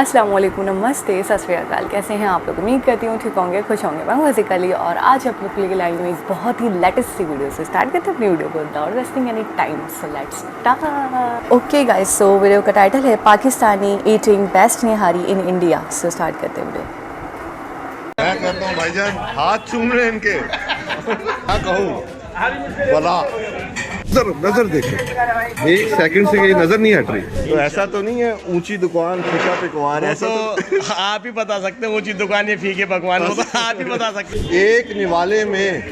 अस्सलाम वालेकुम, नमस्ते, सत श्री अकाल। कैसे हैं आप लोग? उम्मीद करती हूँ ठीक होंगे, खुश होंगे। मैं बेसिकली और आज आप लोग के लिए लाई हुई एक बहुत ही लेटेस्ट सी वीडियो से स्टार्ट करते हैं अपनी वीडियो को without wasting any time. So let's start. Okay guys, so video का टाइटल है Pakistani eating best nihari in India. So start करते हैं वीडियो। मैं कहता हूँ भाईजान हाथ चूम रहे इनके क्या कहूँ बला नजर देखो, एक सेकंड से ये नजर नहीं हट रही। तो ऐसा तो नहीं है ऊंची दुकान फीका पकवान, ऐसा तो आप ही बता सकते हैं। ऊंची दुकान ये फीके पकवान वो तो आप ही बता सकते हैं। एक निवाले में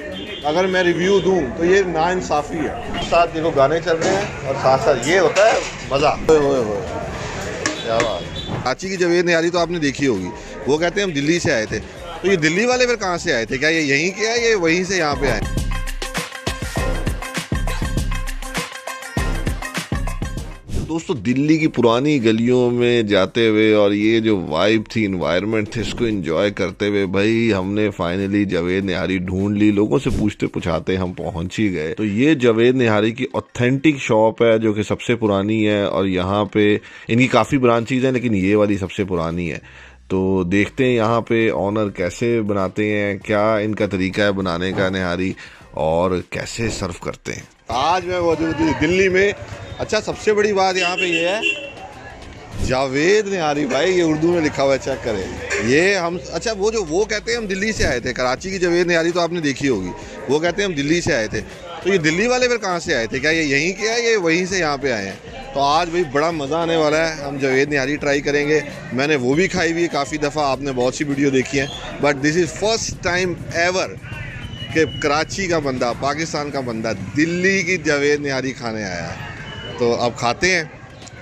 अगर मैं रिव्यू दूं तो ये नाइंसाफी है। साथ देखो गाने चल रहे हैं और साथ साथ ये होता है मजा। क्या बात। कराची की जवेद निहारी तो आपने देखी होगी। वो कहते हैं हम दिल्ली से आए थे, तो ये दिल्ली वाले फिर कहाँ से आए थे? क्या ये यहीं के आए, ये वहीं से यहाँ पे आए? दोस्तों, दिल्ली की पुरानी गलियों में जाते हुए और ये जो वाइब थी, इन्वायरमेंट थे, इसको एंजॉय करते हुए भाई हमने फाइनली जवेद निहारी ढूंढ ली। लोगों से पूछते पुछाते हम पहुंच ही गए। तो ये जवेद निहारी की ऑथेंटिक शॉप है जो कि सबसे पुरानी है और यहाँ पे इनकी काफ़ी ब्रांचेज हैं, लेकिन ये वाली सबसे पुरानी है। तो देखते हैं यहाँ पे ऑनर कैसे बनाते हैं, क्या इनका तरीका है बनाने का निहारी, और कैसे सर्व करते हैं। आज मैं मौजूद हूँ दिल्ली में। अच्छा, सबसे बड़ी बात यहाँ पे ये है जावेद निहारी भाई, ये उर्दू में लिखा हुआ है, चेक करें। ये हम अच्छा वो कहते हैं हम दिल्ली से आए थे। कराची की जवेद निहारी तो आपने देखी होगी। वो कहते हैं हम दिल्ली से आए थे, तो ये दिल्ली वाले फिर कहाँ से आए थे? क्या ये यहीं के आए, ये वहीं से यहाँ पे आए हैं? तो आज भाई बड़ा मज़ा आने वाला है। हम जवेद निहारी ट्राई करेंगे। मैंने वो भी खाई हुई है काफ़ी दफ़ा, आपने बहुत सी वीडियो देखी है, but this is first time ever कि कराची का बंदा, पाकिस्तान का बंदा दिल्ली की जवेद निहारी खाने आया है। तो अब खाते हैं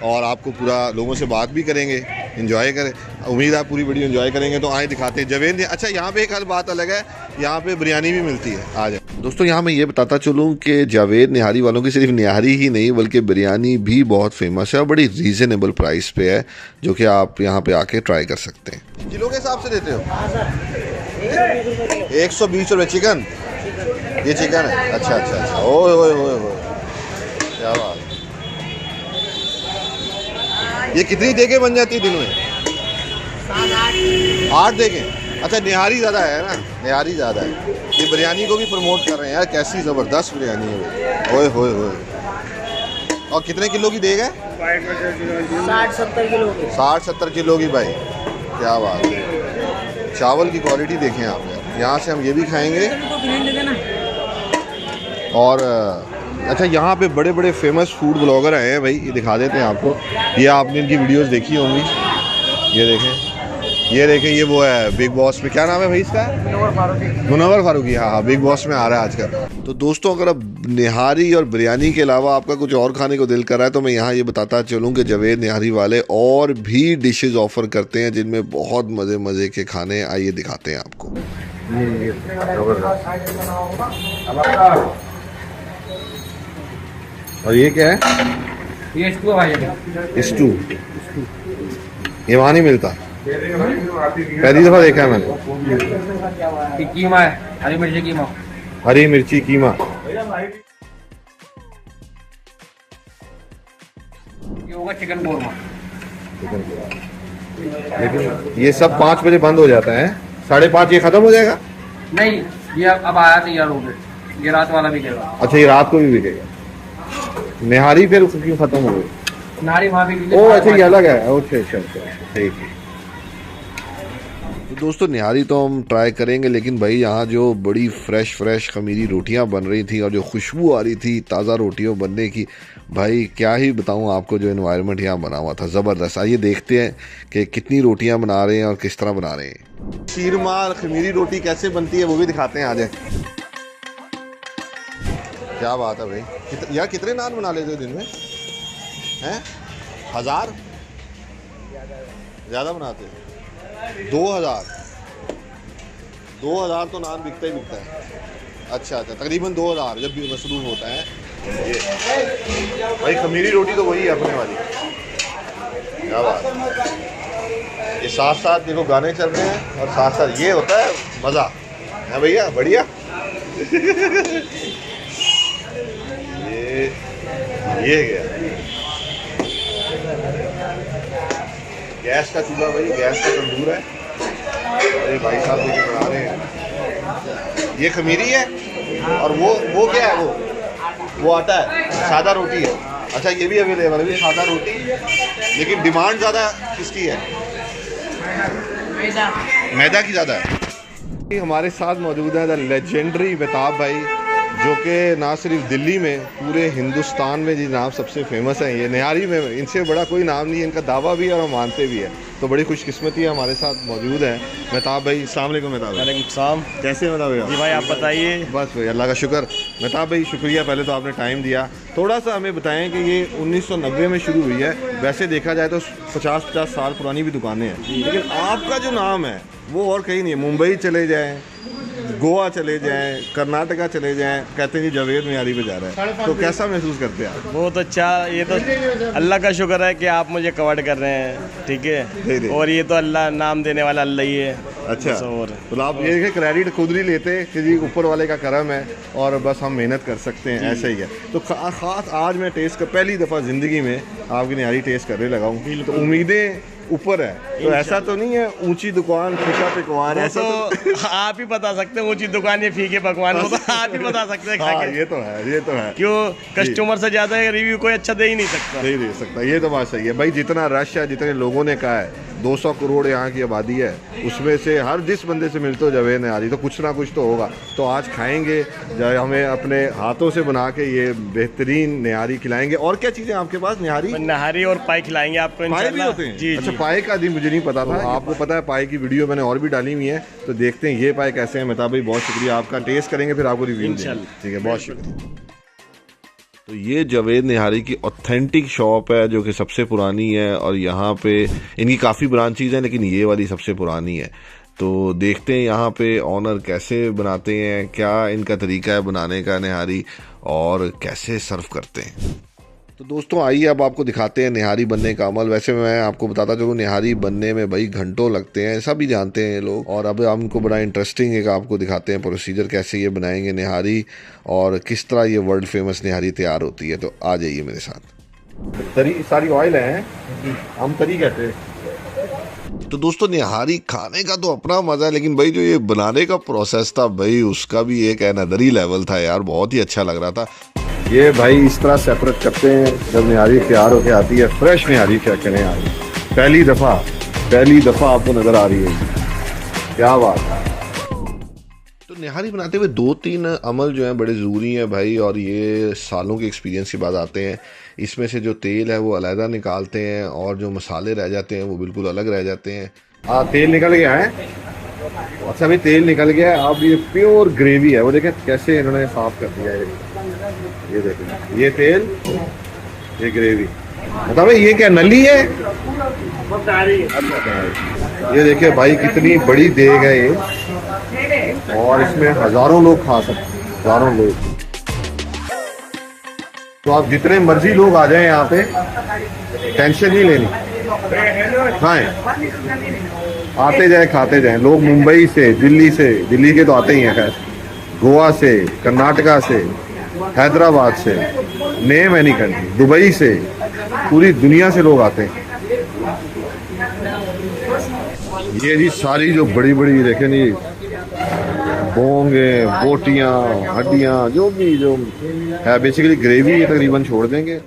और आपको पूरा लोगों से बात भी करेंगे, एंजॉय करें। उम्मीद है आप पूरी वीडियो एंजॉय करेंगे। तो आए दिखाते हैं जवेद। अच्छा, यहाँ पे एक हर बात अलग है, यहाँ पे बिरयानी भी मिलती है। आ जाए दोस्तों, यहाँ मैं ये बताता चलूँ कि जावेद निहारी वालों की सिर्फ निहारी ही नहीं बल्कि बिरयानी भी बहुत फेमस है और बड़ी रीज़नेबल प्राइस पे है, जो कि आप यहाँ पे आके ट्राई कर सकते हैं। किलो के हिसाब से देते हो? 120 रुपये चिकन। ये चिकन है? अच्छा अच्छा अच्छा। ओए ओए ओए ओए, क्या बात। ये कितनी देगे बन जाती है दिन में? 8 देगे। अच्छा, निहारी ज़्यादा है ना, निहारी ज़्यादा है। ये बिरयानी को भी प्रमोट कर रहे हैं यार, कैसी ज़बरदस्त बिरयानी है। ओए होए होए। और कितने किलो की देग है? 60-70 किलो की। 60-70 किलो की भाई, क्या बात है। चावल की क्वालिटी देखें आप यार। यहाँ से हम ये भी खाएंगे। और अच्छा, यहाँ पे बड़े बड़े फेमस फूड ब्लॉगर आए हैं भाई, ये दिखा देते हैं आपको। ये आपने इनकी वीडियोस देखी होंगी। ये देखें, ये वो है बिग बॉस में, क्या नाम है भाई इसका? मुनव्वर फारूकी। हाँ, बिग बॉस में आ रहा है आजकल। तो दोस्तों, अगर अब निहारी और बिरयानी के अलावा आपका कुछ और खाने को दिल कर रहा है तो मैं यहाँ ये बताता चलूँ कि जवेद निहारी वाले और भी डिशेज ऑफर करते हैं जिनमें बहुत मज़े के खाने। आइए दिखाते हैं आपको। और ये क्या है? ये स्टू। ये वहाँ नहीं मिलता, पहली दफ़ा देखा है मैंने। कीमा है, हरी मिर्ची कीमा। हरी मिर्ची कीमा। ये होगा चिकन कोरमा। लेकिन ये सब 5 बजे बंद हो जाता है, 5:30 ये ख़त्म हो जाएगा? नहीं, ये अब आया तैयार हो गया। ये रात वाला बिकेगा। अच्छा, ये रात को भी बिकेगा। निहारी फिर क्यों ख़त्म हो गई? नारी वहाँ भी। ओह अच्छा, ये अलग है। अच्छा अच्छा अच्छा, ठीक है। तो दोस्तों, निहारी तो हम ट्राई करेंगे, लेकिन भाई यहाँ जो बड़ी फ्रेश खमीरी रोटियाँ बन रही थी और जो खुशबू आ रही थी ताज़ा रोटियों बनने की, भाई क्या ही बताऊँ आपको। जो एनवायरनमेंट यहाँ बना हुआ था ज़बरदस्त। आइए देखते हैं कि कितनी रोटियाँ बना रहे हैं और किस तरह बना रहे हैं। शीरमार खमीरी रोटी कैसे बनती है वो भी दिखाते हैं। आ जाए। क्या बात है भाई। यार कितने नान बना लेते हो दिन में? हैं 1000? ज़्यादा बनाते हो? 2000 तो नान बिकता ही बिकता है। अच्छा अच्छा, तकरीबन 2000 जब भी मसरूफ होता है। ये भाई खमीरी रोटी तो वही है अपने वाली। क्या बात है। ये साथ साथ देखो गाने चल रहे हैं और साथ साथ ये होता है मज़ा है भैया, बढ़िया। ये गया। गैस का चूल्हा भाई, गैस का तंदूर है। अरे भाई साहब लेके बना रहे हैं। ये खमीरी है और वो क्या है, वो आटा है, सादा रोटी है। अच्छा ये भी अवेलेबल है, सादा रोटी, लेकिन डिमांड ज़्यादा किसकी है? मैदा की ज़्यादा है। हमारे साथ मौजूद है द लेजेंडरी बेताब भाई, जो कि ना सिर्फ दिल्ली में, पूरे हिंदुस्तान में जी नाम सबसे फेमस है। ये निहारी में इनसे बड़ा कोई नाम नहीं है, इनका दावा भी है और हम मानते भी है। तो बड़ी खुशकिस्मती है हमारे साथ मौजूद है मेहताब भाई। अस्सलाम वालेकुम मेहताब भाई। वालेकुम सलाम। कैसे मेहताब भाई? जी भाई आप बताइए। बस भाई अल्लाह का शुक्र। मेहताब भाई शुक्रिया, पहले तो आपने टाइम दिया। थोड़ा सा हमें बताएं कि ये 1990 में शुरू हुई है। वैसे देखा जाए तो 50-50 साल पुरानी भी दुकानें हैं, लेकिन आपका जो नाम है वो और कहीं नहीं है। मुंबई चले जाएँ, गोवा चले जाएं, कर्नाटका चले जाएं, कहते हैं कि जावेद निहारी पे जा रहा है। तो कैसा महसूस करते हैं आप? बहुत अच्छा। ये तो अल्लाह का शुक्र है कि आप मुझे कवर कर रहे हैं, ठीक है। और ये तो अल्लाह नाम देने वाला अल्लाह ही है। अच्छा, और तो आप ये क्रेडिट खुद नहीं लेते कि जी ऊपर वाले का करम है और बस हम मेहनत कर सकते हैं, ऐसा ही है। तो ख़ास आज मैं टेस्ट कर पहली दफ़ा ज़िंदगी में आपकी निहारी टेस्ट करने लगा हूँ। तो उम्मीदें ऊपर है, तो ऐसा तो नहीं है ऊंची दुकान फीका पकवान, ऐसा तो आप ही बता सकते हैं। ऊंची दुकान ये फीके पकवान, वो तो आप ही बता सकते हैं। हाँ, ये तो है, ये तो है। क्यों कस्टमर से ज़्यादा रिव्यू कोई अच्छा दे ही नहीं सकता। नहीं दे सकता, ये तो बात सही है भाई। जितना रश है, जितने लोगों ने कहा है 200 करोड़ यहाँ की आबादी है, उसमें से हर जिस बंदे से मिलते हो जावेद निहारी, तो कुछ ना कुछ तो होगा। तो आज खाएंगे, हमें अपने हाथों से बना के ये बेहतरीन निहारी खिलाएंगे। और क्या चीज़ें आपके पास? निहारी और पाई खिलाएंगे आपको पाए भी होते हैं? जी, अच्छा, पाए का दिन मुझे नहीं पता था। आपको पता है पाए की वीडियो मैंने और भी डाली हुई है, तो देखते हैं ये पाए कैसे हैं। मेहताब भाई बहुत शुक्रिया आपका, टेस्ट करेंगे फिर आपको रिव्यू देंगे। ठीक है, बहुत शुक्रिया। तो ये जावेद निहारी की ऑथेंटिक शॉप है, जो कि सबसे पुरानी है, और यहाँ पे इनकी काफ़ी ब्रांचेज हैं, लेकिन ये वाली सबसे पुरानी है। तो देखते हैं यहाँ पे ऑनर कैसे बनाते हैं, क्या इनका तरीका है बनाने का निहारी, और कैसे सर्व करते हैं। तो दोस्तों आइए अब आपको दिखाते हैं निहारी बनने का अमल। वैसे मैं आपको बताता चलूँ, निहारी बनने में भाई घंटों लगते हैं, सभी जानते हैं लोग। और अब हमको बड़ा इंटरेस्टिंग है कि आपको दिखाते हैं प्रोसीजर कैसे ये बनाएंगे निहारी, और किस तरह ये वर्ल्ड फेमस निहारी तैयार होती है। तो आ जाइए मेरे साथ। तरी सारी ऑयल है, हम तरी कहते हैं। तो दोस्तों निहारी खाने का तो अपना मज़ा है, लेकिन भाई जो ये बनाने का प्रोसेस था भाई, उसका भी एक अनदर ही लेवल था यार। बहुत ही अच्छा लग रहा था। ये भाई इस तरह सेपरेट करते हैं जब निहारी तैयार होके आती है। फ्रेश निहारी चेक करें आज, पहली दफ़ा आपको नज़र आ रही है, क्या बात है। तो निहारी बनाते हुए 2-3 अमल जो हैं बड़े ज़रूरी हैं भाई, और ये सालों के एक्सपीरियंस के बाद आते हैं। इसमें से जो तेल है वो अलहदा निकालते हैं, और जो मसाले रह जाते हैं वो बिल्कुल अलग रह जाते हैं। हाँ, तेल निकल गया है। अच्छा भाई तेल निकल गया है। अब ये प्योर ग्रेवी है, वो देखें कैसे इन्होंने साफ कर दिया है। ये देखें, ये तेल, ये ग्रेवी। मतलब ये क्या नली है? ये देखिए भाई कितनी बड़ी देग है ये, और इसमें हजारों लोग खा सकते हैं, हजारों लोग। तो आप जितने मर्जी लोग आ जाएं यहाँ पे, टेंशन नहीं लेनी, खाएं, आते जाए खाते जाएं। लोग मुंबई से, दिल्ली के तो आते ही हैं, खैर गोवा से, कर्नाटका से, हैदराबाद से, नेम एनी कंट्री, दुबई से, पूरी दुनिया से लोग आते हैं। ये जी सारी जो बड़ी बड़ी देखें नहीं, बोंगे, बोटियाँ, हड्डियाँ, जो है बेसिकली ग्रेवी ये तकरीबन छोड़ देंगे।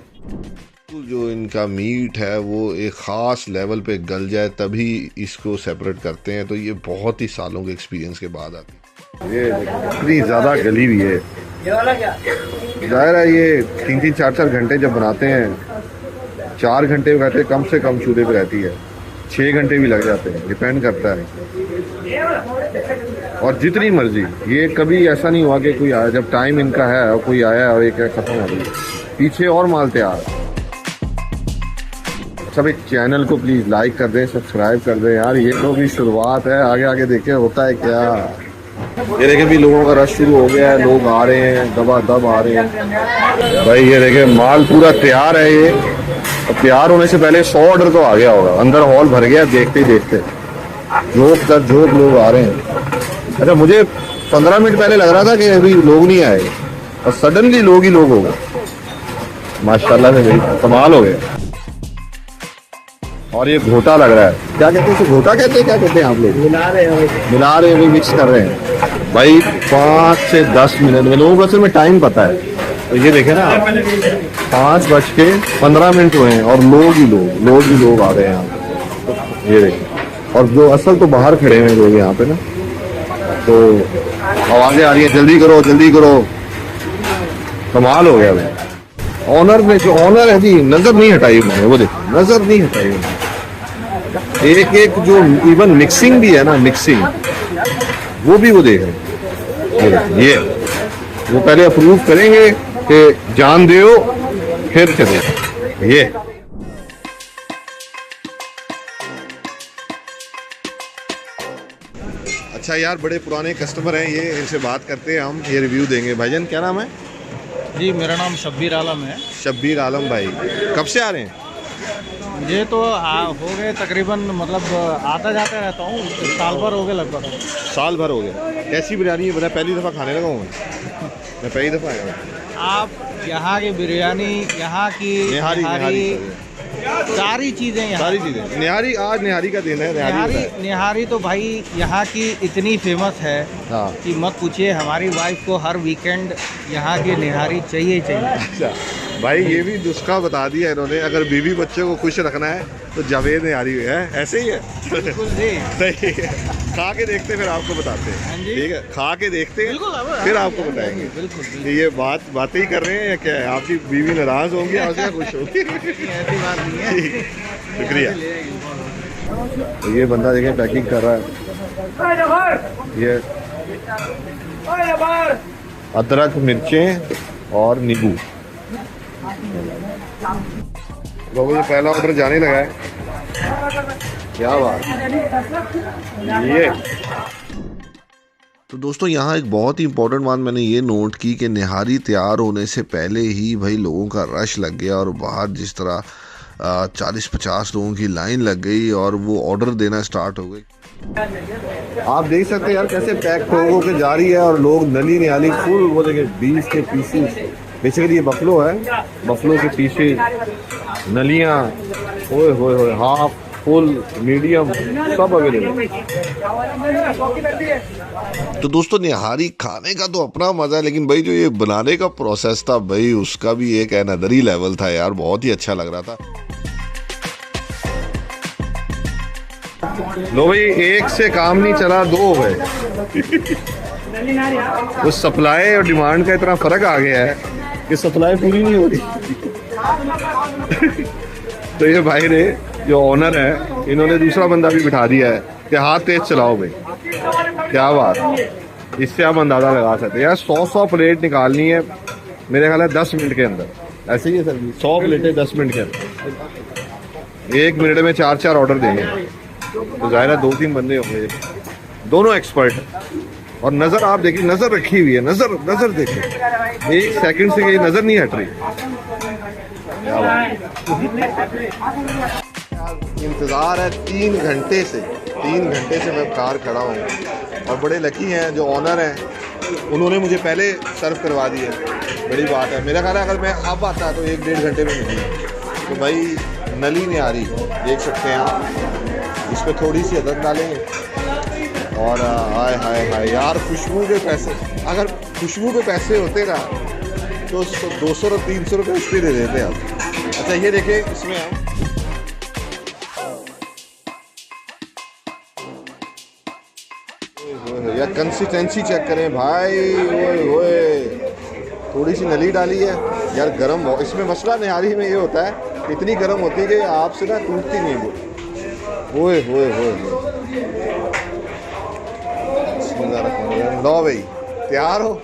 जो इनका मीट है वो एक ख़ास लेवल पे गल जाए तभी इसको सेपरेट करते हैं। तो ये बहुत ही सालों के एक्सपीरियंस के बाद आती है। ये इतनी ज़्यादा गली हुई है, जाहिर है ये 3-3, 4-4 घंटे जब बनाते हैं, 4 घंटे कहते कम से कम चूल्हे पे रहती है, 6 घंटे भी लग जाते हैं, डिपेंड करता है। और जितनी मर्जी, ये कभी ऐसा नहीं हुआ कि कोई आया, जब टाइम इनका है और कोई आया और एक ख़त्म हो गई, पीछे और माल तैयार। अच्छा भाई चैनल को प्लीज़ लाइक कर दें, सब्सक्राइब कर दें यार, ये तो भी शुरुआत है, आगे आगे देखें होता है क्या। ये देखें भी लोगों का रश शुरू हो गया है, लोग आ रहे हैं, दबादब आ रहे हैं भाई। ये देखें माल पूरा तैयार है, ये तैयार होने से पहले 100 ऑर्डर तो आ गया होगा, अंदर हॉल भर गया देखते ही देखते, झोंक दर झोंक लोग आ रहे हैं। अच्छा मुझे 15 मिनट पहले लग रहा था कि अभी लोग नहीं आए, और सडनली लोग ही लोग हो गए, माशाल्लाह से भाई कमाल हो गया। और ये घोटा लग रहा है, क्या कहते हैं इसे, घोटा कहते हैं, क्या कहते हैं आप लोग? मिला रहे हैं, मिक्स कर रहे हैं भाई। 5 से 10 मिनट में, लोगों को असल में टाइम पता है। तो ये देखे ना, 5:15 हुए हैं और लोग ही लोग आ गए हैं यहाँ। ये देखें, और जो असल तो बाहर खड़े हैं लोग यहाँ पे ना, तो आवाजें आ रही है, जल्दी करो, कमाल हो गया भाई। ऑनर ने, जो ऑनर है जी, नजर नहीं हटाई उन्होंने, वो देख, नजर नहीं हटाई उन्होंने। एक जो इवन मिक्सिंग भी है ना, मिक्सिंग वो भी वो देख रहे हैं। ये वो पहले अप्रूव करेंगे कि जान दो, फिर चले। ये अच्छा यार, बड़े पुराने कस्टमर हैं ये, इनसे बात करते हैं हम, ये रिव्यू देंगे। भाईजान क्या नाम है? जी मेरा नाम शब्बीर आलम है। शब्बीर आलम भाई, कब से आ रहे हैं? ये तो हो गए तकरीबन, मतलब आता जाता रहता हूँ, साल भर हो गए लगभग। साल भर हो गया। कैसी बिरयानी है? बताया, पहली दफ़ा खाने लगा हूँ मैं पहली दफ़ा आया हूँ। आप यहाँ की बिरयानी, यहाँ की निहारी, सारी चीज़ें यहाँ, सारी चीज़ें निहारी। आज निहारी का दिन है। निहारी तो भाई यहाँ की इतनी फेमस है हाँ। कि मत पूछिए। हमारी वाइफ को हर वीकेंड यहाँ की निहारी चाहिए। अच्छा भाई, ये भी नुस्खा बता दिया इन्होंने, अगर बीवी बच्चे को खुश रखना है तो जावेद निहारी है, ऐसे ही है। बिल्कुल जी, सही है। खा के देखते फिर आपको बताते हैं। ठीक है, खा के देखते फिर आपको बताएंगे। बिल्कुल। ये बातें ही कर रहे हैं या क्या है? आपकी बीवी नाराज होंगी या खुश होगी? ऐसी बात नहीं है। शुक्रिया। तो ये बंदा देखें पैकिंग कर रहा है, ये अदरक, मिर्चें और नींबू। लोगों ये पहला ऑर्डर जाने लगा है, क्या बात। ये तो दोस्तों, यहाँ एक बहुत ही इंपॉर्टेंट बात मैंने ये नोट की कि निहारी तैयार होने से पहले ही भाई लोगों का रश लग गया, और बाहर जिस तरह 40-50 लोगों की लाइन लग गई और वो ऑर्डर देना स्टार्ट हो गई। आप देख सकते हैं यार कैसे पैक हो के जा रही है, और लोग नली निहाली फुल, वो देखे बीफ के पीसेस, बेसिकली ये बफलो है, बफलो के पीछे नलियाँ, ओए होए, हाफ, फुल, मीडियम, सब अवेलेबल। तो दोस्तों, निहारी खाने का तो अपना मजा है, लेकिन भाई जो ये बनाने का प्रोसेस था भाई, उसका भी एक अनदर ही लेवल था यार, बहुत ही अच्छा लग रहा था। लो भाई, एक से काम नहीं चला, 2 हो गए। उस सप्लाई और डिमांड का इतना फर्क आ गया है कि सप्लाई पूरी नहीं हो रही। तो ये भाई ने, जो ऑनर है, इन्होंने दूसरा बंदा भी बिठा दिया है कि हाथ तेज चलाओ भाई। क्या बात, इससे आप अंदाजा लगा सकते हैं यार। 100 प्लेट निकालनी है मेरे ख्याल है 10 मिनट के अंदर। ऐसे ही है सर, 100 प्लेटें 10 मिनट के अंदर। 1 मिनट में 4-4 ऑर्डर देंगे, तो जाहिर है 2-3 बंदे होंगे, दोनों एक्सपर्ट। और नजर आप देखिए, नजर रखी हुई है, नजर देखिए, 1 सेकंड से ये नजर नहीं हट रही। इंतजार है 3 घंटे से, 3 घंटे से मैं कार खड़ा हूँ, और बड़े लकी हैं जो ऑनर हैं, उन्होंने मुझे पहले सर्व करवा दिया। बड़ी बात है। मेरा ख्याल है अगर मैं अब आता तो 1-1.5 घंटे में मिली। तो भाई नली नहीं आ रही, देख सकते हैं आप। इस पर थोड़ी सी अदरक डालेंगे, और हाय हाय हाय यार, खुशबू के पैसे, अगर खुशबू के पैसे होते ना तो 200 और 300 रुपये उस पर दे देते आप। अच्छा ये देखिए, इसमें हम यार कंसिस्टेंसी चेक करें भाई, ओए ओए, थोड़ी सी नली डाली है यार, गरम। इसमें मसला निहारी में ये होता है, इतनी गर्म होती है कि आपसे ना टूटती नहीं वो। ओए ओए ओए, लो भाई, तैयार हो।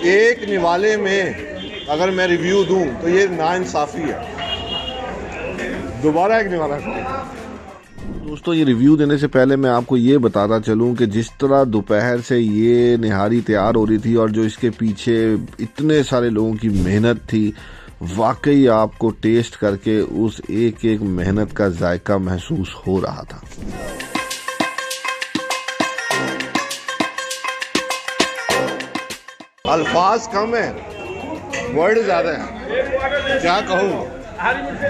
एक निवाले में अगर मैं रिव्यू दूं तो ये नाइंसाफ़ी है। दोबारा एक निवाला। दोस्तों, ये रिव्यू देने से पहले मैं आपको ये बताता चलूं कि जिस तरह दोपहर से ये निहारी तैयार हो रही थी और जो इसके पीछे इतने सारे लोगों की मेहनत थी, वाकई आपको टेस्ट करके उस एक एक मेहनत का जायका महसूस हो रहा था। अल्फाज कम है, वर्ड ज़्यादा है, क्या कहूँ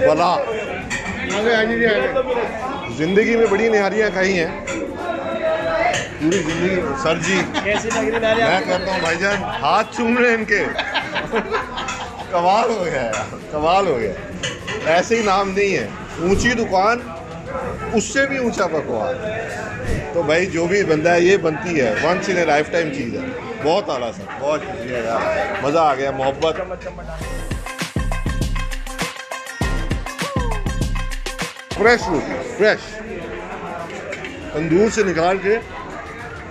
भला। जिंदगी में बड़ी निहारियाँ खाई हैं पूरी जिंदगी। सर जी कैसी लग रही नारी? मैं कहता हूँ भाईजान हाथ चूम रहे हैं इनके। कमाल हो गया यार, कमाल हो गया। ऐसे ही नाम नहीं है, ऊंची दुकान उससे भी ऊंचा पकवान। तो भाई जो भी बंदा है ये बनती है, once in a lifetime चीज़ है। बहुत आला सर, बहुत शुक्रिया यार, मज़ा आ गया, मोहब्बत। फ्रेश रोटी, फ्रेश तंदूर से निकाल के।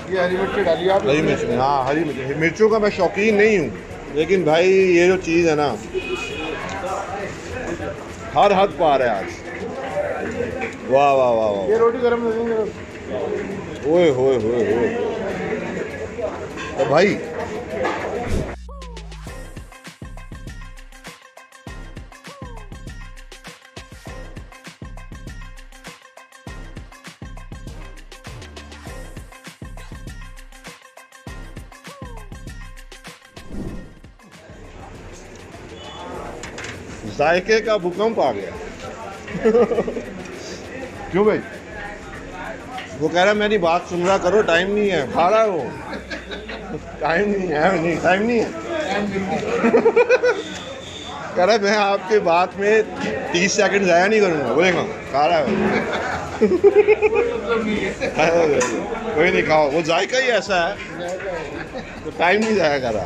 ये हरी मिर्ची डाली आप? हरी मिर्च में, हाँ हरी मिर्च। मिर्चों का मैं शौकीन नहीं हूँ, लेकिन भाई ये जो चीज़ है ना हर हद पार है आज। वाह वाह वाह वाह। ये रोटी गरम लगेंगे। ओए होए होए होए। तो भाई जायके का भूकंप आ गया। क्यों भाई? वो कह रहा है मेरी बात सुन रहा करो, टाइम नहीं है। खा रहा है वो, टाइम नहीं है, नहीं टाइम नहीं है। कह रहा है मैं आपके बात में 30 सेकंड ज़ाया नहीं करूँगा। बोलेगा खा रहा है कोई नहीं, खाओ। वो जायका ही ऐसा है तो टाइम नहीं ज़ाया कर रहा।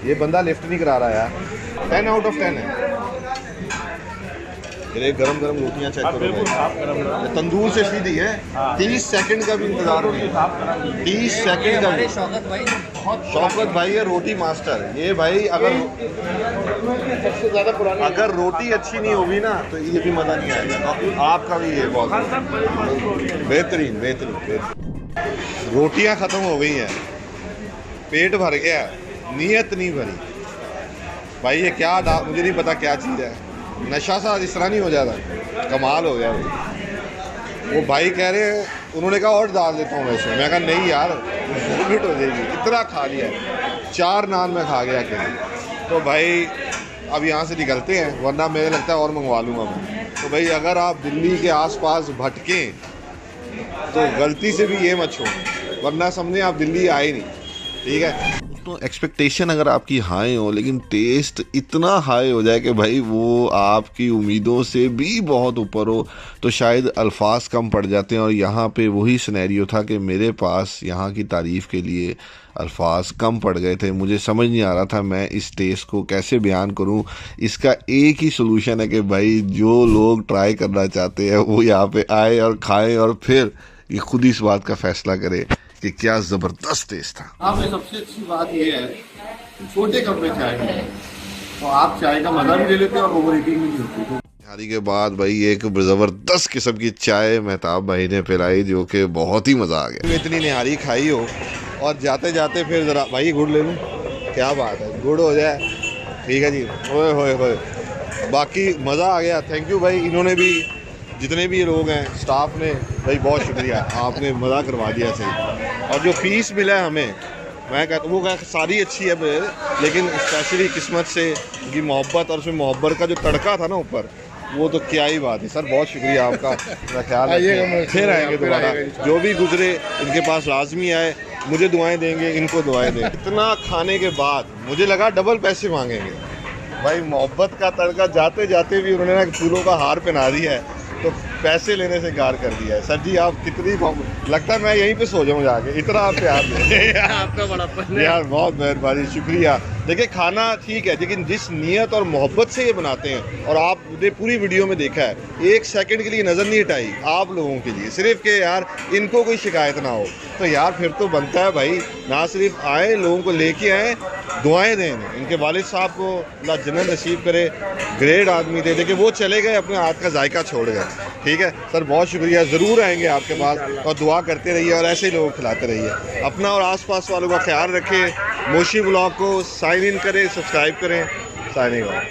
ये बंदा लिफ्ट नहीं करा रहा यार। 10 आउट ऑफ 10 है। ये गरम गरम रोटियां चेक करो, ये तंदूर से सीधी है। 30 सेकंड का भी इंतजार नहीं, 30 सेकंड का भी। शौकत भाई है रोटी मास्टर। ये भाई अगर सबसे ज़्यादा पुरानी अगर रोटी अच्छी नहीं होगी ना तो ये भी मज़ा नहीं आएगा। आपका भी ये बहुत बेहतरीन बेहतरीन बेहतरीन। रोटियां ख़त्म हो गई हैं, पेट भर गया, नीयत नहीं भरी। भाई ये क्या मुझे नहीं पता क्या चीज़ है। नशा सा इस तरह नहीं हो जाता, कमाल हो गया भाई। वो भाई कह रहे हैं, उन्होंने कहा और डाल देता हूँ वैसे। मैं कहा नहीं यार वॉमिट हो जाएगी, इतना खा लिया। 4 नान में खा गया अकेले। तो भाई अब यहाँ से निकलते हैं, वरना मुझे लगता है और मंगवा लूँगा मैं। तो भाई अगर आप दिल्ली के आसपास भटकें तो गलती से भी ये मत छोड़ो, वरना समझे आप दिल्ली आए नहीं। ठीक है दोस्तों, एक्सपेक्टेशन अगर आपकी हाई हो लेकिन टेस्ट इतना हाई हो जाए कि भाई वो आपकी उम्मीदों से भी बहुत ऊपर हो तो शायद अल्फाज कम पड़ जाते हैं। और यहाँ पे वही सिनेरियो था कि मेरे पास यहाँ की तारीफ़ के लिए अल्फाज कम पड़ गए थे। मुझे समझ नहीं आ रहा था मैं इस टेस्ट को कैसे बयान करूँ। इसका एक ही सोल्यूशन है कि भाई जो लोग ट्राई करना चाहते हैं वो यहाँ पे आए और खाएं और फिर ये खुद ही इस बात का फैसला करें कि क्या ज़बरदस्त टेस्ट था। आप में सबसे अच्छी बात यह है कि छोटे कप में चाय है, तो आप चाय का मज़ा भी ले लेते हैं और ओवर ईटिंग भी नहीं होती। निहारी के बाद भाई एक ज़बरदस्त किस्म की चाय मेहताब भाई ने पिलाई, जो कि बहुत ही मज़ा आ गया। इतनी निहारी खाई हो और जाते जाते फिर ज़रा भाई गुड़ ले लूँ, क्या बात है, गुड़ हो जाए। ठीक है जी, होए होए होए, बाकी मज़ा आ गया। थैंक यू भाई, इन्होंने भी जितने भी लोग हैं स्टाफ ने, भाई बहुत शुक्रिया, आपने मज़ा करवा दिया सही। और जो फीस मिला है हमें, मैं कहता वो क्या सारी अच्छी है, लेकिन स्पेशली किस्मत से उनकी मोहब्बत और उसमें मोहब्बत का जो तड़का था ना ऊपर, वो तो क्या ही बात है। सर बहुत शुक्रिया आपका, मेरा ख्याल रखिए, फिर आएंगे दोबारा। जो भी गुजरे इनके पास लाजमी आए, मुझे दुआएं देंगे, इनको दुआएं देंगे। इतना खाने के बाद मुझे लगा डबल पैसे मांगेंगे। भाई मोहब्बत का तड़का जाते जाते भी उन्होंने ना फूलों का हार पहना दिया है, तो पैसे लेने से इनकार कर दिया है। सर जी आप कितनी, लगता है मैं यहीं पे सो जाऊँ जाके, इतना आप प्यार दे। आपका बड़ा यार बहुत मेहरबानी, शुक्रिया। देखिए खाना ठीक है, लेकिन जिस नीयत और मोहब्बत से ये बनाते हैं, और आपने पूरी वीडियो में देखा है, 1 सेकंड के लिए नज़र नहीं हटाई आप लोगों के लिए, सिर्फ कि यार इनको कोई शिकायत ना हो। तो यार फिर तो बनता है भाई, ना सिर्फ आए, लोगों को लेके आए, दुआएं दें इनके वालिद साहब को, अल्लाह जन्नत नसीब करे। ग्रेट आदमी थे, देखिए वो चले गए, अपने हाथ का जायका छोड़ गए। ठीक है सर, बहुत शुक्रिया, ज़रूर आएंगे आपके पास, और दुआ करते रहिए और ऐसे ही लोग खिलाते रहिए। अपना और आसपास वालों का ख्याल रखें। मोशी ब्लॉग को साइन इन करें, सब्सक्राइब करें। Signing off.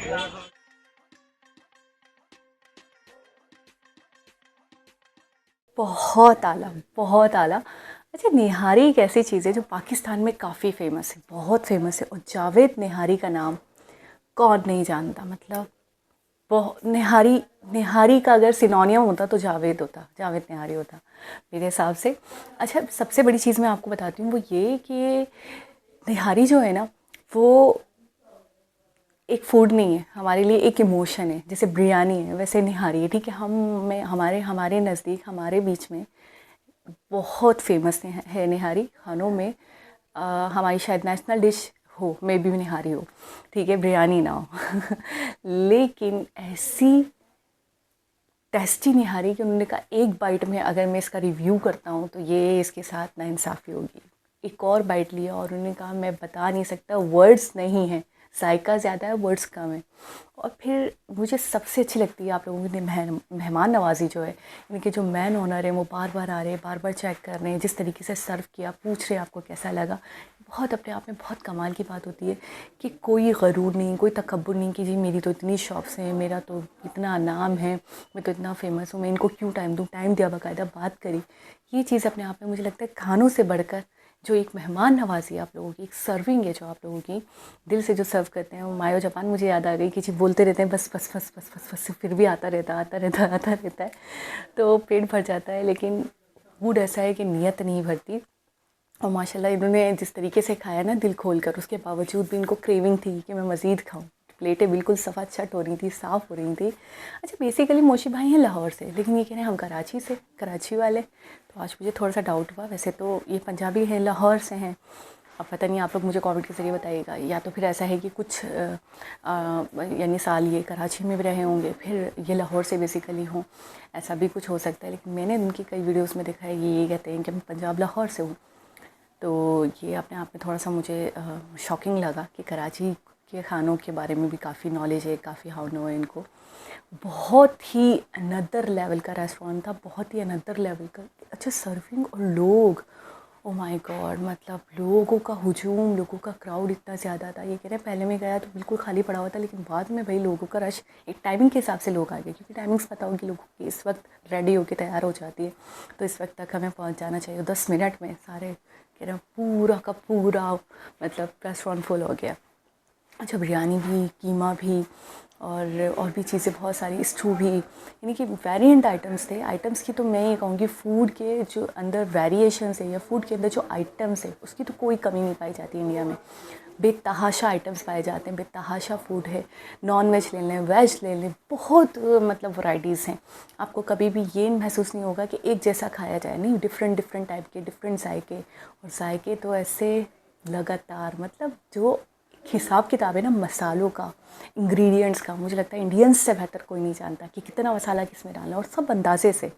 बहुत आला, बहुत आला। अच्छा, निहारी एक ऐसी चीज़ है जो पाकिस्तान में काफ़ी फेमस है, बहुत फेमस है। और जावेद निहारी का नाम कौन नहीं जानता, मतलब बहुत। निहारी निहारी का अगर सिनोनियम होता तो जावेद होता, जावेद निहारी होता मेरे हिसाब से। अच्छा, सबसे बड़ी चीज़ मैं आपको बताती हूँ वो ये कि निहारी जो है ना, वो एक फूड नहीं है हमारे लिए, एक इमोशन है। जैसे बिरयानी है वैसे निहारी है, ठीक है। हम में हमारे हमारे नज़दीक, हमारे बीच में बहुत फेमस है निहारी खानों में। हमारी शायद नेशनल डिश हो, मे बी निहारी हो, ठीक है, बिरयानी ना हो लेकिन ऐसी टेस्टी निहारी कि उन्होंने कहा एक बाइट में अगर मैं इसका रिव्यू करता हूँ तो ये इसके साथ नाइंसाफ़ी होगी। एक और बाइट लिया और उन्होंने कहा मैं बता नहीं सकता, वर्ड्स नहीं हैं, जायका ज़्यादा है, वर्ड्स कम है। और फिर मुझे सबसे अच्छी लगती है आप लोगों की मेहमान नवाजी जो है, इनके जो मैन ओनर हैं वो बार बार आ रहे हैं, बार बार चेक कर रहे हैं, जिस तरीके से सर्व किया, पूछ रहे हैं आपको कैसा लगा। बहुत अपने आप में बहुत कमाल की बात होती है कि कोई गरूर नहीं, कोई तकब्बुर नहीं कि जी मेरी तो इतनी शॉप्स हैं, मेरा तो इतना नाम है, मैं तो इतना फेमस हूँ, मैं इनको क्यों टाइम दूँ। टाइम दिया, बाकायदा बात करी। ये चीज़ अपने आप में मुझे लगता है खानों से बढ़कर जो एक मेहमान नवाजी आप लोगों की, एक सर्विंग है जो आप लोगों की दिल से जो सर्व करते हैं, वो मायो जापान मुझे याद आ गई कि जी बोलते रहते हैं बस बस बस बस बस बस, फिर भी आता रहता है तो पेट भर जाता है। लेकिन फूड ऐसा है कि नीयत नहीं भरती। और माशाल्लाह इन्होंने जिस तरीके से खाया ना दिल खोल कर, उसके बावजूद भी इनको क्रेविंग थी कि मैं मज़ीद खाऊं। प्लेटें बिल्कुल सफ़ा छट हो रही थी, साफ़ हो रही थी। अच्छा, बेसिकली मोशी भाई हैं लाहौर से, लेकिन ये कह रहे हैं हम कराची से, कराची वाले। तो आज मुझे थोड़ा सा डाउट हुआ, वैसे तो ये पंजाबी हैं, लाहौर से हैं। अब पता नहीं, आप लोग मुझे कमेंट के ज़रिए बताइएगा, या तो फिर ऐसा है कि कुछ यानी साल ये कराची में भी रहे होंगे, फिर ये लाहौर से बेसिकली हों, ऐसा भी कुछ हो सकता है। लेकिन मैंने उनकी कई वीडियोज़ में देखा है कि ये कहते हैं कि मैं पंजाब लाहौर से हूँ। तो ये अपने आप में थोड़ा सा मुझे शॉकिंग लगा कि कराची के खानों के बारे में भी काफ़ी नॉलेज है, काफ़ी हाउ नो है इनको। बहुत ही अनदर लेवल का रेस्टोरेंट था, बहुत ही अनदर लेवल का। अच्छा, सर्विंग और लोग, ओ माय गॉड, मतलब लोगों का हुजूम, लोगों का क्राउड इतना ज़्यादा था। ये कह रहे हैं पहले मैं गया तो बिल्कुल खाली पड़ा हुआ था, लेकिन बाद में भाई लोगों का रश, एक टाइमिंग के हिसाब से लोग आ गए, क्योंकि टाइमिंग्स पता होगी लोगों की, इस वक्त रेडी होकर तैयार हो जाती है तो इस वक्त तक हमें पहुंच जाना चाहिए। 10 मिनट में सारे कह रहे हैं पूरा का पूरा मतलब रेस्टोरेंट फुल हो गया। अच्छा, बिरयानी भी, कीमा भी और भी चीज़ें बहुत सारी, स्टू भी, यानी कि वेरिएंट आइटम्स थे। आइटम्स की तो मैं ये कहूँगी फूड के जो अंदर वेरिएशंस है या फूड के अंदर जो आइटम्स है उसकी तो कोई कमी नहीं पाई जाती इंडिया में। बेतहाशा आइटम्स पाए जाते हैं, बेतहाशा फूड है। नॉन वेज ले लें, वेज ले लें, बहुत मतलब वैरायटीज़ हैं। आपको कभी भी ये महसूस नहीं होगा कि एक जैसा खाया जाए, नहीं, डिफरेंट डिफरेंट टाइप के, डिफरेंट जायके। और जायके तो ऐसे लगातार, मतलब जो हिसाब किताब है ना मसालों का, इंग्रेडिएंट्स का, मुझे लगता है इंडियंस से बेहतर कोई नहीं जानता कि कितना मसाला किस में डालना, और सब अंदाजे से।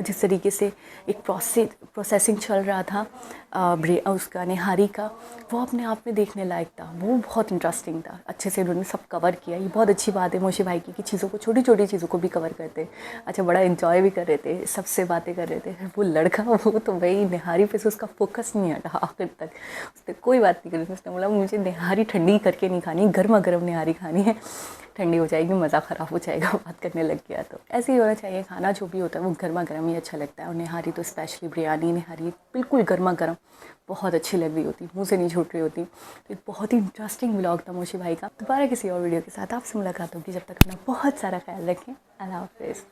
जिस तरीके से एक प्रोसेसिंग चल रहा था उसका निहारी का, वो अपने आप में देखने लायक था, वो बहुत इंटरेस्टिंग था। अच्छे से उन्होंने सब कवर किया। ये बहुत अच्छी बात है मोशी भाई की कि चीज़ों को, छोटी छोटी चीज़ों को भी कवर करते। अच्छा, बड़ा इन्जॉय भी कर रहे थे, सबसे बातें कर रहे थे। वो लड़का, वो तो भाई निहारी पे से उसका फोकस नहीं हटा आखिर तक, उसने कोई बात नहीं करी। उसने बोला मुझे निहारी ठंडी करके नहीं खानी, गर्मा गर्म निहारी खानी है, ठंडी हो जाएगी मज़ा ख़राब हो जाएगा। बात करने लग गया। तो ऐसे ही होना चाहिए, खाना जो भी होता है वो गर्मा गर्म ही अच्छा लगता है। और निहारी तो स्पेशली बिरयानी निहारी बिल्कुल गर्मा गर्म बहुत अच्छी लग रही होती, मुँह से नहीं छूट रही होती। तो बहुत ही इंटरेस्टिंग व्लॉग था मोशी भाई का। दोबारा किसी और वीडियो के साथ आपसे मुलाकात होगी, जब तक अपना बहुत सारा ख्याल रखें। अल्लाह हाफ़िज़।